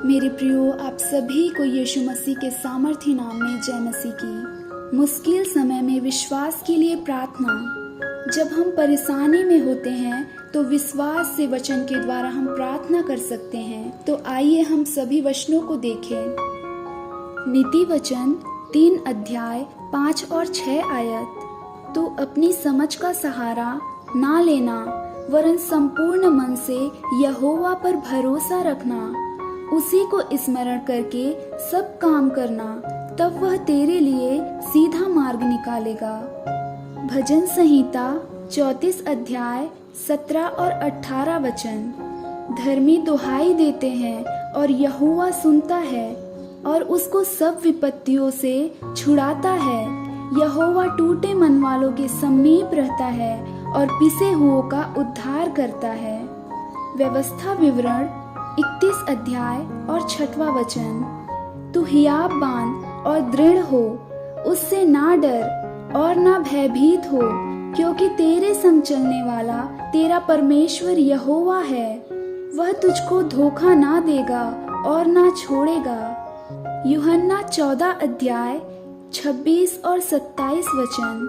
मेरे प्रियो, आप सभी को यीशु मसीह के सामर्थ्य नाम में जय मसीह की। मुश्किल समय में विश्वास के लिए प्रार्थना। जब हम परेशानी में होते हैं तो विश्वास से वचन के द्वारा हम प्रार्थना कर सकते हैं। तो आइए हम सभी वचनों को देखें। नीति वचन 3 अध्याय 5 और 6 आयत। तो अपनी समझ का सहारा ना लेना, वरन संपूर्ण मन से यहोवा पर भरोसा रखना, उसी को स्मरण करके सब काम करना, तब वह तेरे लिए सीधा मार्ग निकालेगा। भजन संहिता 34 अध्याय 17 और 18 वचन। धर्मी दुहाई देते हैं और यहोवा सुनता है और उसको सब विपत्तियों से छुड़ाता है। यहोवा टूटे मन वालों के समीप रहता है और पिसे हुओं का उद्धार करता है। व्यवस्था विवरण 31 अध्याय और 6वां वचन। तू हियाव बांध और दृढ़ हो, उससे ना डर और ना भयभीत हो, क्योंकि तेरे संग चलने वाला तेरा परमेश्वर यहोवा है। वह तुझको धोखा ना देगा और ना छोड़ेगा। यूहन्ना 14 अध्याय 26 और 27 वचन।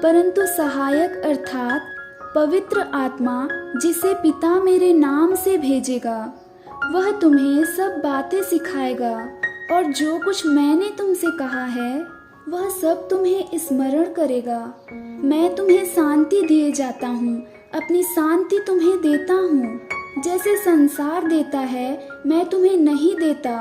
परंतु सहायक अर्थात पवित्र आत्मा, जिसे पिता मेरे नाम से भेजेगा, वह तुम्हें सब बातें सिखाएगा और जो कुछ मैंने तुमसे कहा है वह सब तुम्हें स्मरण करेगा। मैं तुम्हें शांति दिए जाता हूँ, अपनी शांति तुम्हें देता हूँ। जैसे संसार देता है मैं तुम्हें नहीं देता।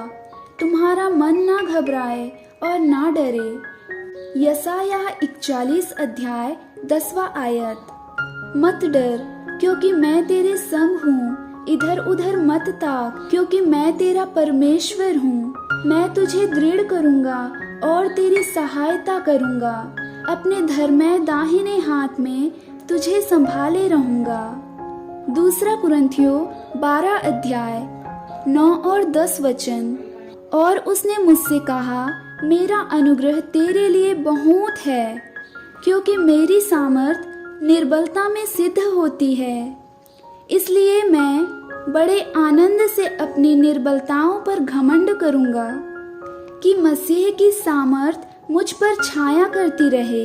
तुम्हारा मन ना घबराए और ना डरे। यशायाह 41 अध्याय 10वां आयत। मत डर, क्योंकि मैं तेरे संग हूँ। इधर उधर मत ताक, क्योंकि मैं तेरा परमेश्वर हूँ। मैं तुझे दृढ़ करूँगा और तेरी सहायता करूँगा। अपने धर्मय दाहिने हाथ में तुझे संभाले रहूँगा। दूसरा कुरिन्थियों 12 अध्याय 9 और 10 वचन। और उसने मुझसे कहा, मेरा अनुग्रह तेरे लिए बहुत है, क्योंकि मेरी सामर्थ निर्बलता में सिद्ध होती है। इसलिए मैं बड़े आनंद से अपनी निर्बलताओं पर घमंड करूंगा, कि मसीह की सामर्थ मुझ पर छाया करती रहे।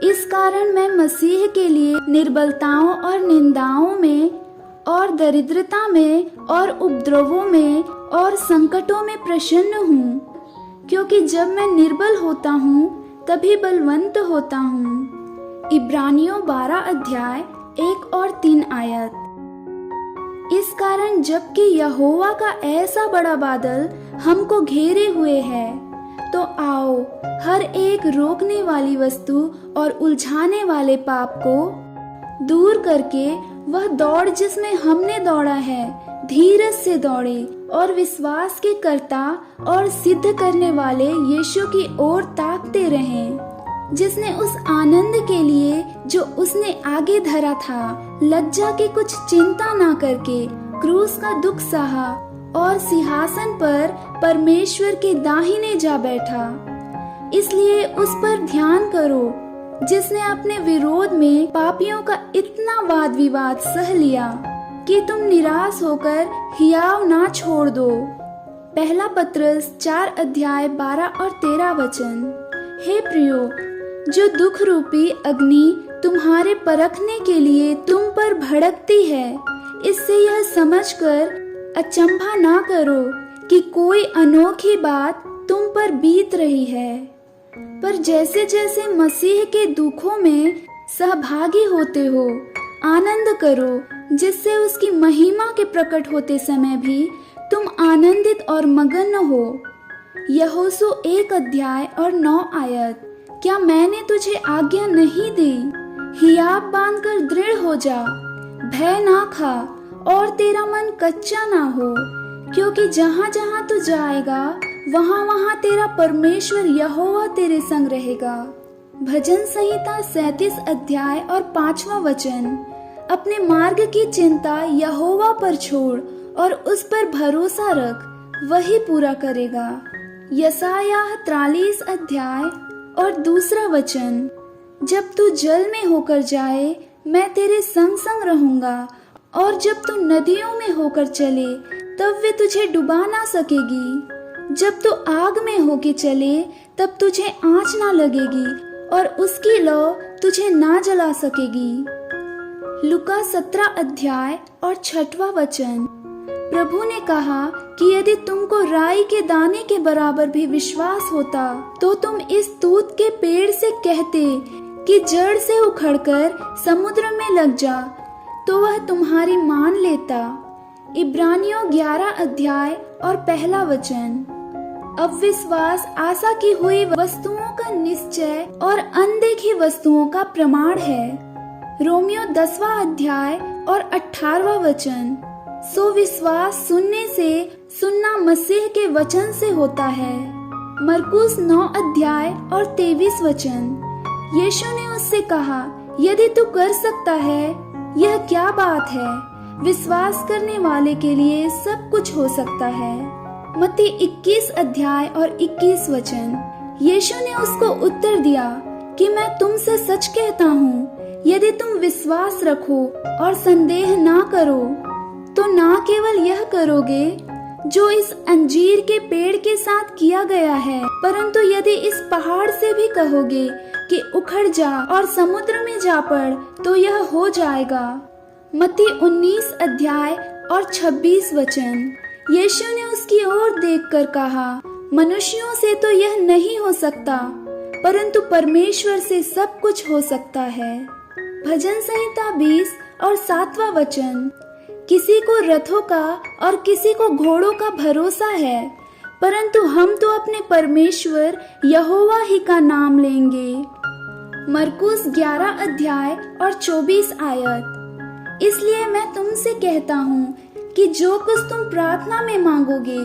इस कारण मैं मसीह के लिए निर्बलताओं और निंदाओं में और दरिद्रता में और उपद्रवों में और संकटों में प्रसन्न हूँ, क्योंकि जब मैं निर्बल होता हूँ तभी बलवंत होता हूँ। इब्रानियों 12 अध्याय 1 और 3 आयत। इस कारण जबकि यहोवा का ऐसा बड़ा बादल हमको घेरे हुए है, तो आओ हर एक रोकने वाली वस्तु और उलझाने वाले पाप को दूर करके वह दौड़ जिसमें हमने दौड़ा है, धीरज से दौड़े और विश्वास के कर्ता और सिद्ध करने वाले यीशु की ओर ताकते रहें, जिसने उस आनंद के लिए जो उसने आगे धरा था, लज्जा की कुछ चिंता ना करके क्रूस का दुख सहा और सिंहासन पर परमेश्वर के दाहिने जा बैठा। इसलिए उस पर ध्यान करो, जिसने अपने विरोध में पापियों का इतना वाद विवाद सह लिया कि तुम निराश होकर हियाव ना छोड़ दो। पहला पत्रस 4 अध्याय 12 और 13 वचन। हे प्रियो, जो दुख रूपी अग्नि तुम्हारे परखने के लिए तुम पर भड़कती है, इससे यह समझकर अचंभा ना करो कि कोई अनोखी बात तुम पर बीत रही है। पर जैसे जैसे मसीह के दुखों में सहभागी होते हो, आनंद करो, जिससे उसकी महिमा के प्रकट होते समय भी तुम आनंदित और मगन हो। यहोशू 1 अध्याय और 9 आयत। क्या मैंने तुझे आज्ञा नहीं दी? हियाव बांधकर दृढ़ हो जा, भय ना खा और तेरा मन कच्चा ना हो, क्योंकि जहाँ जहाँ तू जाएगा वहाँ वहाँ तेरा परमेश्वर यहोवा तेरे संग रहेगा। भजन संहिता 37 अध्याय और 5वां वचन। अपने मार्ग की चिंता यहोवा पर छोड़ और उस पर भरोसा रख, वही पूरा करेगा। यशायाह 43 अध्याय और 2 वचन। जब तू जल में होकर जाए मैं तेरे संग संग रहूंगा, और जब तू नदियों में होकर चले तब वे तुझे डुबा ना सकेगी। जब तू आग में होके चले तब तुझे आंच ना लगेगी और उसकी लौ तुझे ना जला सकेगी। लुका 17 अध्याय और 6वां वचन। प्रभु ने कहा कि यदि तुमको राई के दाने के बराबर भी विश्वास होता तो तुम इस तूत के पेड़ से कहते कि जड़ से उखड़कर समुद्र में लग जा, तो वह तुम्हारी मान लेता। इब्रानियों 11 अध्याय और 1 वचन। अब विश्वास आशा की हुई वस्तुओं का निश्चय और अनदेखी वस्तुओं का प्रमाण है। रोमियो 10वां अध्याय और 18वां वचन। सो विश्वास सुनने से, सुनना मसीह के वचन से होता है। मरकुस 9 अध्याय और 23 वचन। यीशु ने उससे कहा, यदि तू कर सकता है, यह क्या बात है, विश्वास करने वाले के लिए सब कुछ हो सकता है। मत्ती 21 अध्याय और 21 वचन। यीशु ने उसको उत्तर दिया कि मैं तुमसे सच कहता हूँ, यदि तुम विश्वास रखो और संदेह ना करो तो ना केवल यह करोगे जो इस अंजीर के पेड़ के साथ किया गया है, परंतु यदि इस पहाड़ से भी कहोगे कि उखड़ जा और समुद्र में जा पड़, तो यह हो जाएगा। मत्ती 19 अध्याय और 26 वचन। यीशु ने उसकी ओर देखकर कहा, मनुष्यों से तो यह नहीं हो सकता, परंतु परमेश्वर से सब कुछ हो सकता है। भजन संहिता 20 और 7वां वचन। किसी को रथों का और किसी को घोड़ों का भरोसा है, परंतु हम तो अपने परमेश्वर यहोवा ही का नाम लेंगे। मरकुस 11 अध्याय और 24 आयत। इसलिए मैं तुमसे कहता हूँ कि जो कुछ तुम प्रार्थना में मांगोगे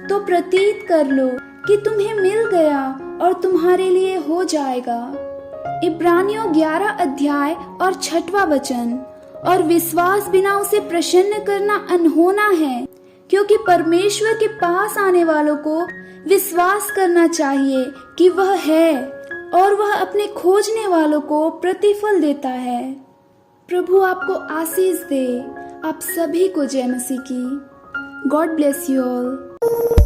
तो प्रतीत कर लो कि तुम्हें मिल गया और तुम्हारे लिए हो जाएगा। इब्रानियों 11 अध्याय और 6वां वचन। और विश्वास बिना उसे प्रसन्न करना अनहोना है, क्योंकि परमेश्वर के पास आने वालों को विश्वास करना चाहिए कि वह है और वह अपने खोजने वालों को प्रतिफल देता है। प्रभु आपको आशीष दे। आप सभी को जय मसीह की। God bless you all.